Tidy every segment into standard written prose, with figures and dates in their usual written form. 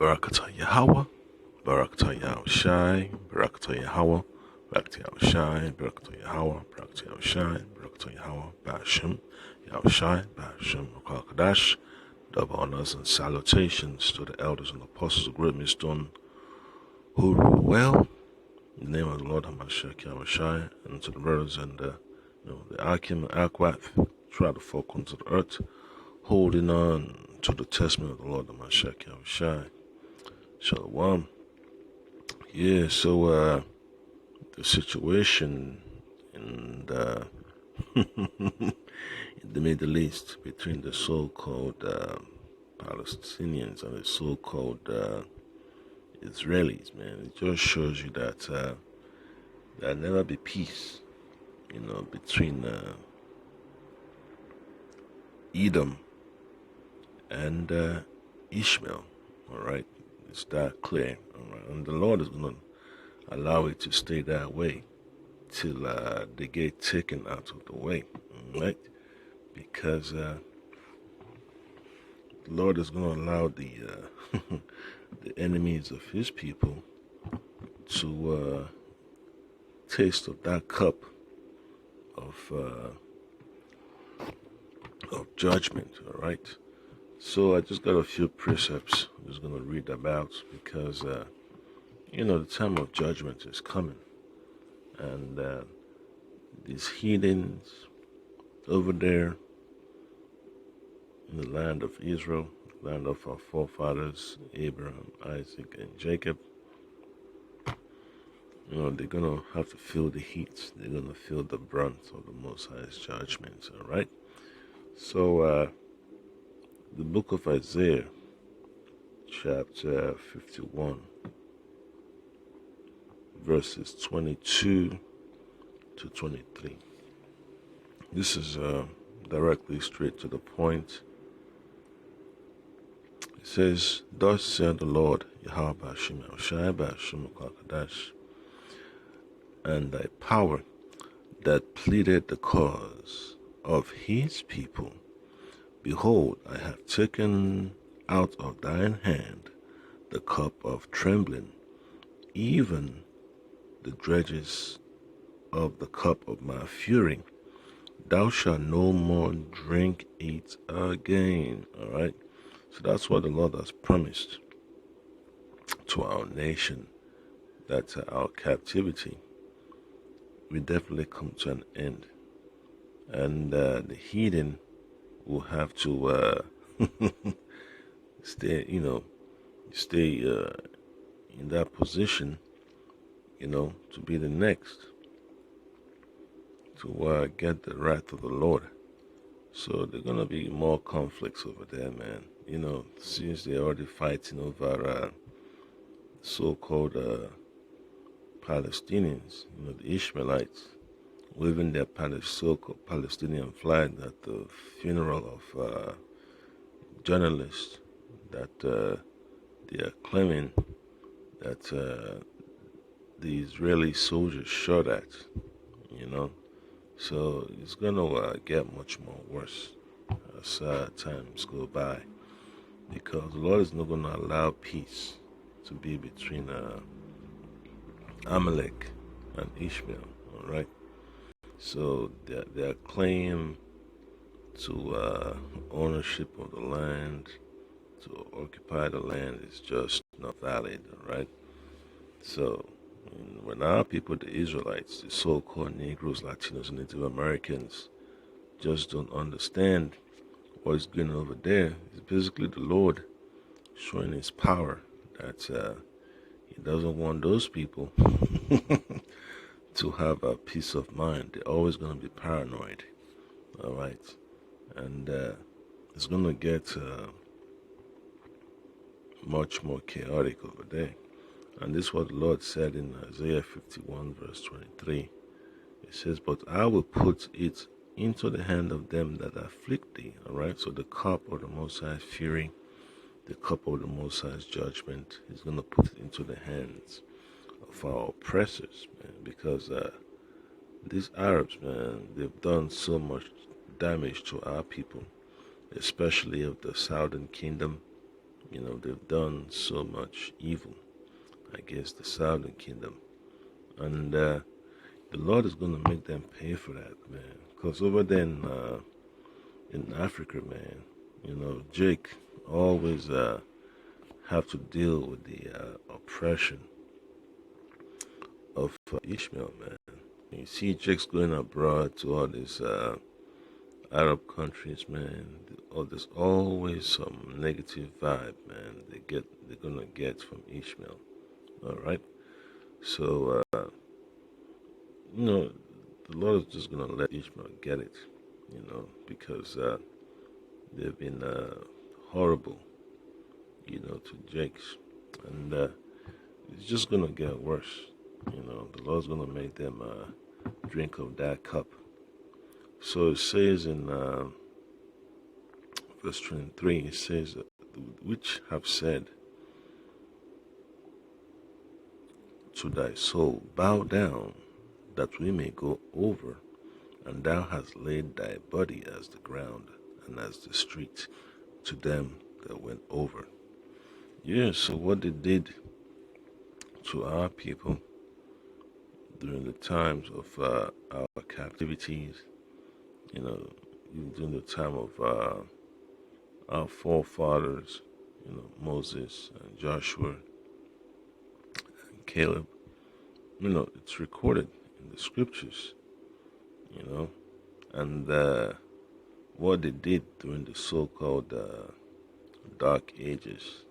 Barakatah Yahweh, Barakatah Yahushai, Barakatah Yahweh, Barakatah Yahushai, Barakatah Yahweh, Barakatah Yahushai, Barakatah Yahweh, Bashim, Yahushai, Bashim, Kadash. Double honors and salutations to the elders and apostles of Great Millstone who rule well in the name of the Lord Hamashiach Yahushai, and to the brothers and the Akim and Akwath throughout the four corners of the earth, holding on to the testament of the Lord Hamashiach Yahushai. Shalom. Yeah, so the situation in the in the Middle East between the so-called Palestinians and the so-called Israelis, man, it just shows you that there'll never be peace, between Edom and Ishmael. All right, it's that clear. All right, and the Lord is going to allow it to stay that way till they get taken out of the way. All right, because the Lord is going to allow the the enemies of His people to taste of that cup of judgment. All right. So I just got a few precepts I'm just going to read about because the time of judgment is coming, and these heathens over there in the land of Israel, land of our forefathers Abraham, Isaac, and Jacob, they're gonna have to feel the heat. They're gonna feel the brunt of the Most High's judgment. All right. So the book of Isaiah, chapter 51, verses 22 to 23. This is directly straight to the point. It says, "Thus said the Lord, Yahweh Bashim Yahushai Bashim Kadash, and thy power that pleaded the cause of His people. Behold, I have taken out of thine hand the cup of trembling, even the dregs of the cup of my fury. Thou shalt no more drink it again." All right. So that's what the Lord has promised to our nation, that our captivity will definitely come to an end, and the heathen will have to stay in that position, to be the next to get the wrath of the Lord. So there's gonna be more conflicts over there, man. Since they're already fighting over so-called Palestinians, the Ishmaelites, waving their so-called Palestinian flag at the funeral of journalists that they are claiming that the Israeli soldiers shot at, So it's going to get much more worse as times go by, because the Lord is not going to allow peace to be between Amalek and Ishmael, all right? So their claim to ownership of the land, to occupy the land, is just not valid, all right? So when our people, the Israelites, the so-called Negroes, Latinos, and Native Americans, just don't understand what is going on over there, it's basically the Lord showing His power, that He doesn't want those people to have a peace of mind. They're always going to be paranoid, all right? And it's going to get much more chaotic over there. And this is what the Lord said in Isaiah 51, verse 23. It says, "But I will put it into the hand of them that afflict thee." All right? So the cup of the Most High's fury, the cup of the Most High's judgment, He's going to put it into the hands of our oppressors, man. Because these Arabs, man, they've done so much damage to our people, especially of the Southern Kingdom, They've done so much evil against the southern kingdom. And the Lord is going to make them pay for that, man. Because over there in Africa, man, Jake always have to deal with the oppression of Ishmael, man. You see Jake's going abroad to all these Arab countries, man. There's always some negative vibe, man. They're gonna get from Ishmael. All right. So the Lord is just gonna let Ishmael get it, because they've been horrible, to Jake's, and it's just gonna get worse. The Lord's gonna make them drink of that cup. So it says in verse 23, it says, which have said to thy soul, bow down, that we may go over, and thou hast laid thy body as the ground, and as the street, to them that went over. Yeah, so what they did to our people during the times of our captivities, during the time of our forefathers, Moses and Joshua and Caleb, it's recorded in the scriptures, and what they did during the so-called Dark Ages,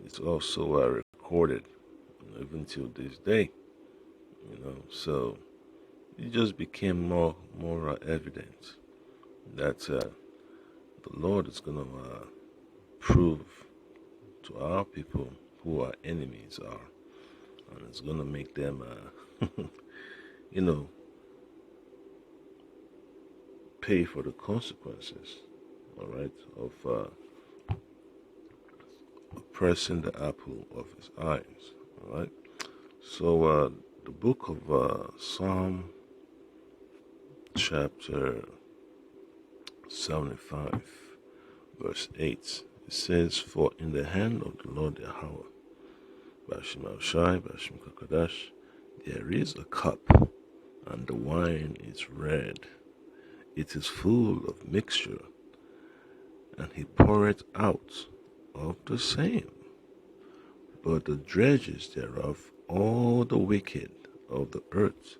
it's also recorded, even till this day, so it just became more evident that the Lord is going to prove to our people who our enemies are, and it's going to make them, pay for the consequences, all right, of pressing the apple of his eyes, all right. So the book of Psalm chapter 75 verse 8, it says, for in the hand of the Lord Yahweh, Bashim Al-Shai, Bashim Kakadash, there is a cup, and the wine is red. It is full of mixture, and he poureth out of the same. But the dredges thereof, all the wicked of the earth,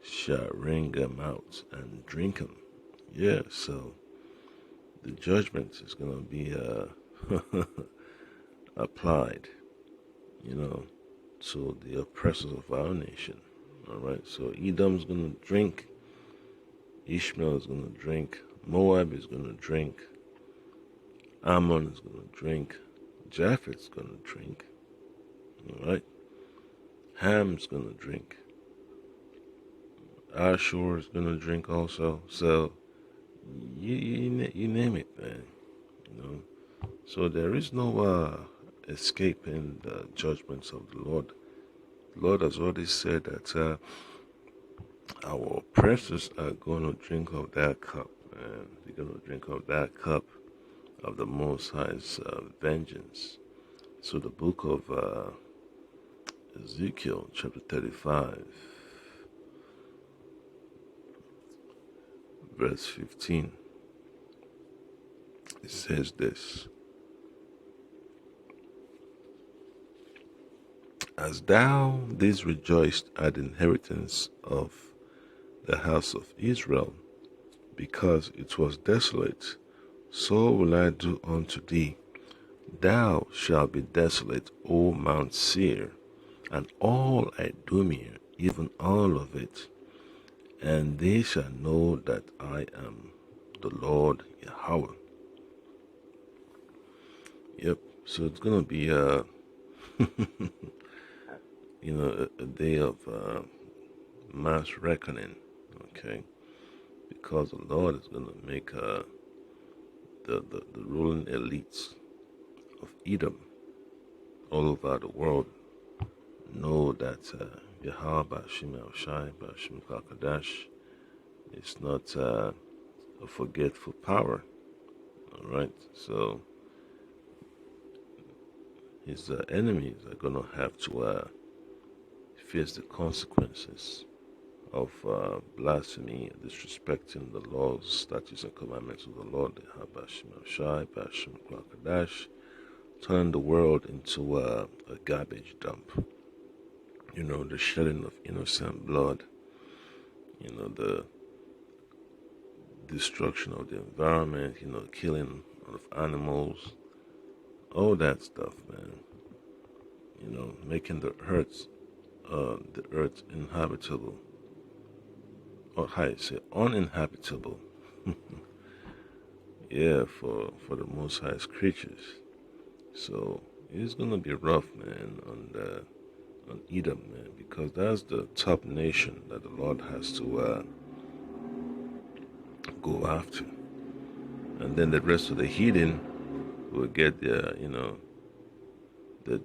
shall wring them out and drink them. Yeah, so the judgment is going to be applied, to the oppressors of our nation. All right, so Edom's going to drink, Ishmael is going to drink, Moab is going to drink, Ammon is going to drink, Japheth's going to drink, all right, Ham's going to drink, Ashur is going to drink also. So you name it, man. So there is no escaping the judgments of the Lord. The Lord has already said that our oppressors are going to drink of that cup, and they're going to drink of that cup of the Most High's vengeance. So the book of Ezekiel, chapter 35, verse 15, it says this: as thou didst rejoice at the inheritance of the house of Israel, because it was desolate, so will I do unto thee. Thou shalt be desolate, O Mount Seir, and all Idumea, even all of it, and they shall know that I am the Lord Yahweh. Yep, so it's going to be a day of mass reckoning, okay? Because the Lord is going to make the ruling elites of Edom all over the world know that Yahweh Bashim El-Shai Bashim Kakadash is not a forgetful power, all right? So his enemies are going to have to face the consequences of blasphemy, disrespecting the laws, statutes, and commandments of the Lord, turning the world into a garbage dump. The shedding of innocent blood, the destruction of the environment, killing of animals, all that stuff, man. Making the earth inhabitable, or how you say, uninhabitable. Yeah, for the Most High's creatures. So it's gonna be rough, man, on Edom, man, because that's the top nation that the Lord has to go after, and then the rest of the heathen will get their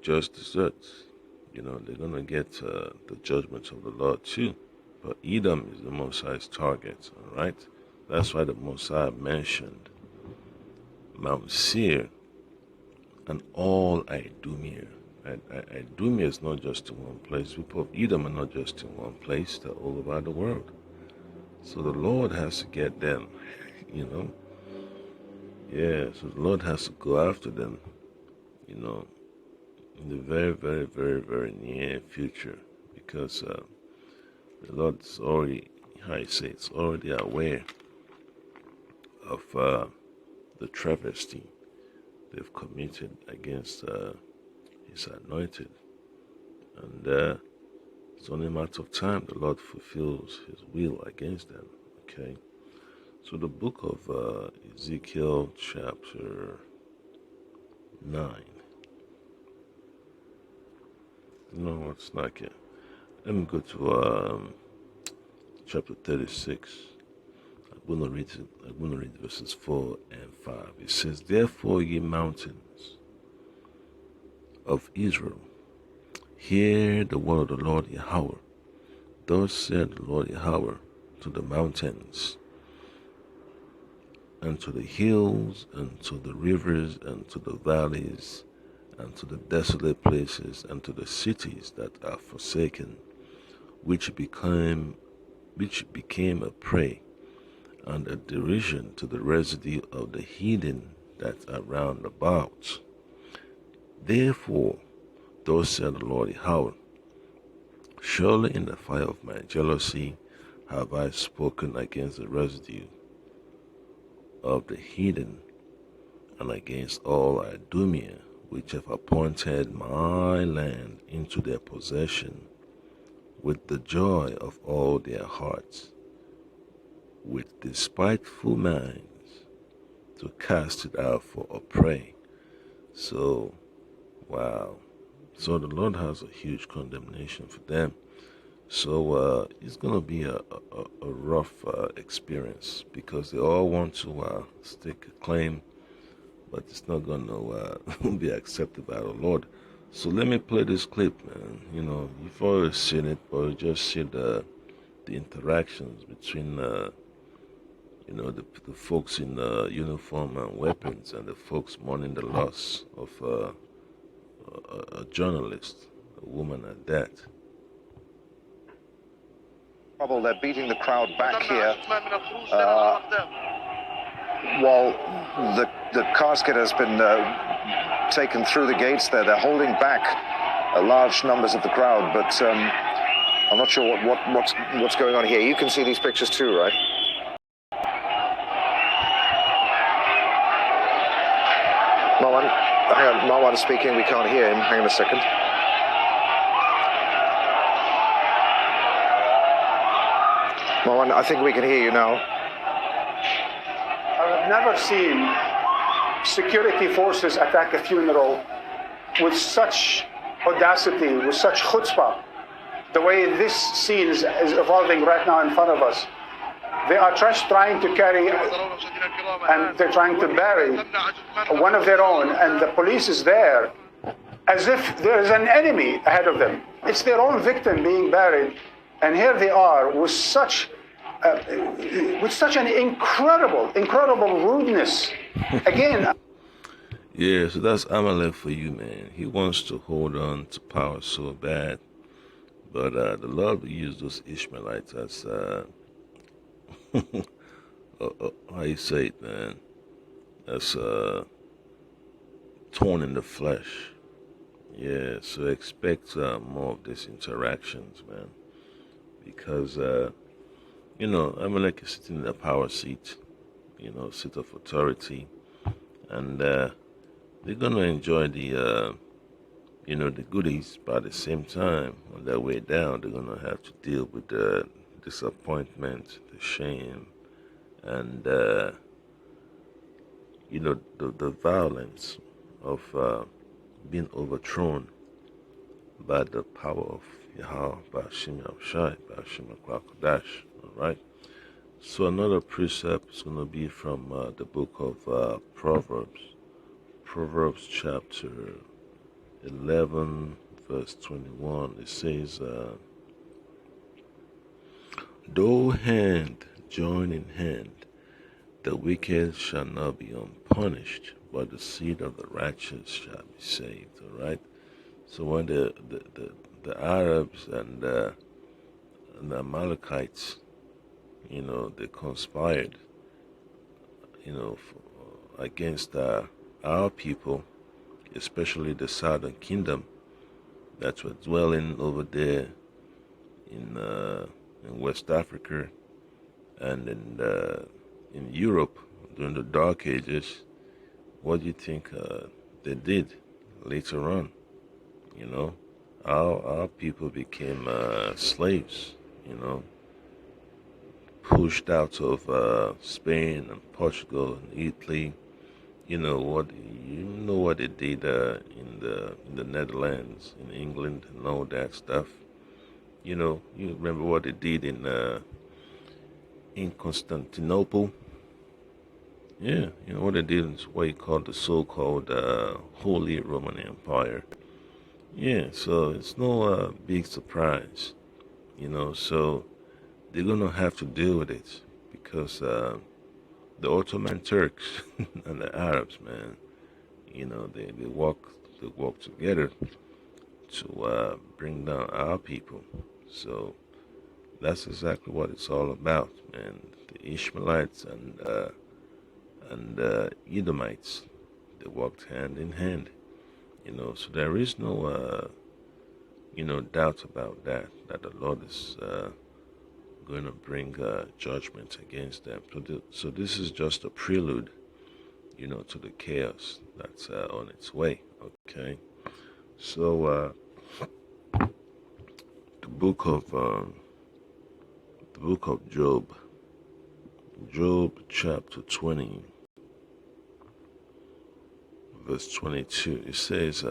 just desserts. They're gonna get the judgments of the Lord too. But Edom is the Most High's target, all right? That's why the Most High mentioned Mount Seir and all Idumea. Idumea is not just in one place. People of Edom are not just in one place. They're all over the world. So the Lord has to get them, Yeah, so the Lord has to go after them, in the very, very, very, very near future, because the Lord is already, how I say, it's already aware of the travesty they've committed against His anointed, and it's only a matter of time the Lord fulfills His will against them. Okay, so the book of Ezekiel, chapter 9. No, it's not yet. Let me go to chapter 36. I'm going to read verses 4 and 5. It says, "Therefore, ye mountains of Israel, hear the word of the Lord Yahweh. Thus said the Lord Yahweh to the mountains, and to the hills, and to the rivers, and to the valleys, and to the desolate places, and to the cities that are forsaken, which became a prey and a derision to the residue of the heathen that are round about. Therefore, thus said the Lord Yahweh, surely in the fire of my jealousy have I spoken against the residue of the heathen, and against all Idumea, which have appointed my land into their possession, with the joy of all their hearts, with despiteful minds, to cast it out for a prey." So, wow. So the Lord has a huge condemnation for them. So it's going to be a rough experience, because they all want to stake a claim, but it's not going to be accepted by the Lord. So let me play this clip, man. You've always seen it, but you just see the interactions between the folks in uniform and weapons, and the folks mourning the loss of a journalist, a woman at that. Trouble, they're beating the crowd back here. While the casket has been taken through the gates there, they're holding back large numbers of the crowd, but I'm not sure what's going on here. You can see these pictures too, right? Marwan, hang on, Marwan is speaking, we can't hear him. Hang on a second. Marwan, I think we can hear you now. I've never seen security forces attack a funeral with such audacity, with such chutzpah. The way this scene is evolving right now in front of us. They are trying to carry, and they're trying to bury one of their own, and the police is there as if there is an enemy ahead of them. It's their own victim being buried, and here they are with such an incredible rudeness. Again. Yeah, so that's Amalek for you, man. He wants to hold on to power so bad, but the Lord will use those Ishmaelites as how you say it, man, as torn in the flesh. Yeah, so expect more of these interactions, man, because Amalek is sitting in a power seat, seat of authority, and they're gonna enjoy the goodies, but at the same time, on their way down, they're gonna have to deal with the disappointment, the shame, and the violence of being overthrown by the power of Yahweh, Bashim Yahushai, Bashim Kwakadash. All right. So another precept is gonna be from the book of Proverbs, Proverbs chapter 11, verse 21. It says, "Though hand join in hand, the wicked shall not be unpunished, but the seed of the righteous shall be saved." All right. So when the Arabs and the Amalekites, they conspired, against our people, especially the southern kingdom that were dwelling over there in West Africa and in Europe during the Dark Ages. What do you think they did later on? Our people became slaves. Pushed out of Spain and Portugal and Italy. You know what they did in the Netherlands, in England, and all that stuff. You remember what they did in Constantinople. Yeah, what they did is what you call the so-called Holy Roman Empire. Yeah, so it's no big surprise. So they're gonna have to deal with it because the Ottoman Turks and the Arabs, man, they work together to bring down our people. So that's exactly what it's all about, man. The Ishmaelites and Edomites, they worked hand in hand. So there is no doubt about that the Lord is going to bring judgment against them. So this is just a prelude, to the chaos that's on its way. Okay, so the book of Job, Job chapter 20, verse 22. It says,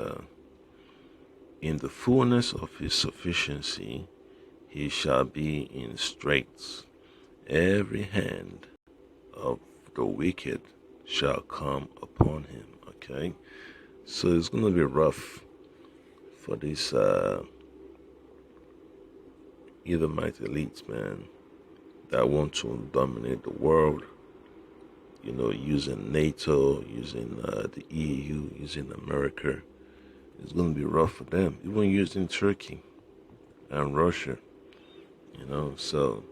"In the fullness of his sufficiency, he shall be in straits. Every hand of the wicked shall come upon him." Okay, so it's gonna be rough for these Edomite elites, man, that want to dominate the world. Using NATO, using the EU, using America. It's gonna be rough for them. Even using Turkey and Russia. So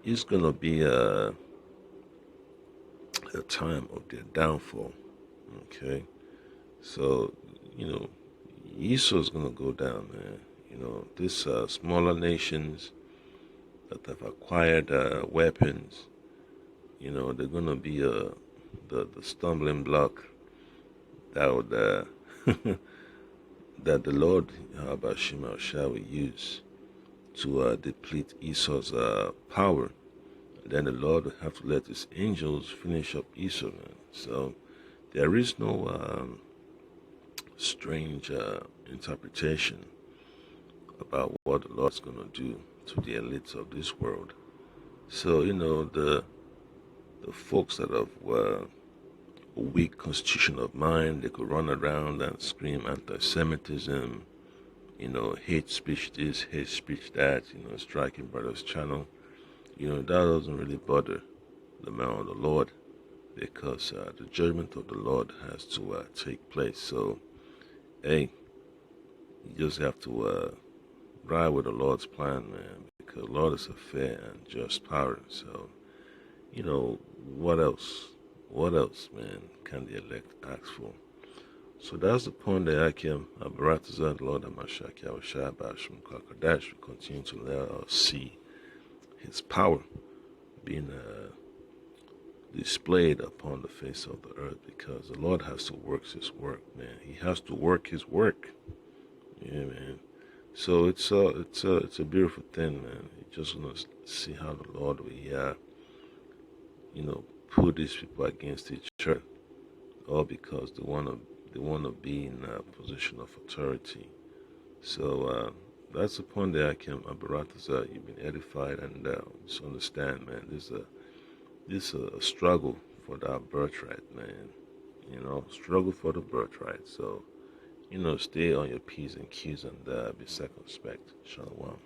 it's gonna be a time of their downfall. Okay, so Esau's gonna go down, man. These smaller nations that have acquired weapons, they're gonna be the stumbling block that would that the Lord Bashim shall use to deplete Esau's power. Then the Lord will have to let his angels finish up Esau, man. So there is no strange interpretation about what the Lord's going to do to the elites of this world. So, the folks that have a weak constitution of mind, they could run around and scream anti-Semitism, hate speech this, hate speech that, striking brothers channel. That doesn't really bother the man of the Lord, because the judgment of the Lord has to take place. So, hey, you just have to ride with the Lord's plan, man, because the Lord is a fair and just power. So, what else? What else, man, can the elect ask for? So that's the point that I came. Abaratazar, the Lord Amashaki, Awashai, Bashim, Kakadash, will continue to let us see his power being displayed upon the face of the earth, because the Lord has to work his work, man. He has to work his work. Yeah, man. So it's a beautiful thing, man. You just want to see how the Lord will, put these people against each other, all because they wanna be in a position of authority. So that's the point that I came. Abaratazar, you've been edified, and just understand, man. This a struggle for that birthright, man. Struggle for the birthright. So, stay on your P's and Q's and be circumspect. Shalom.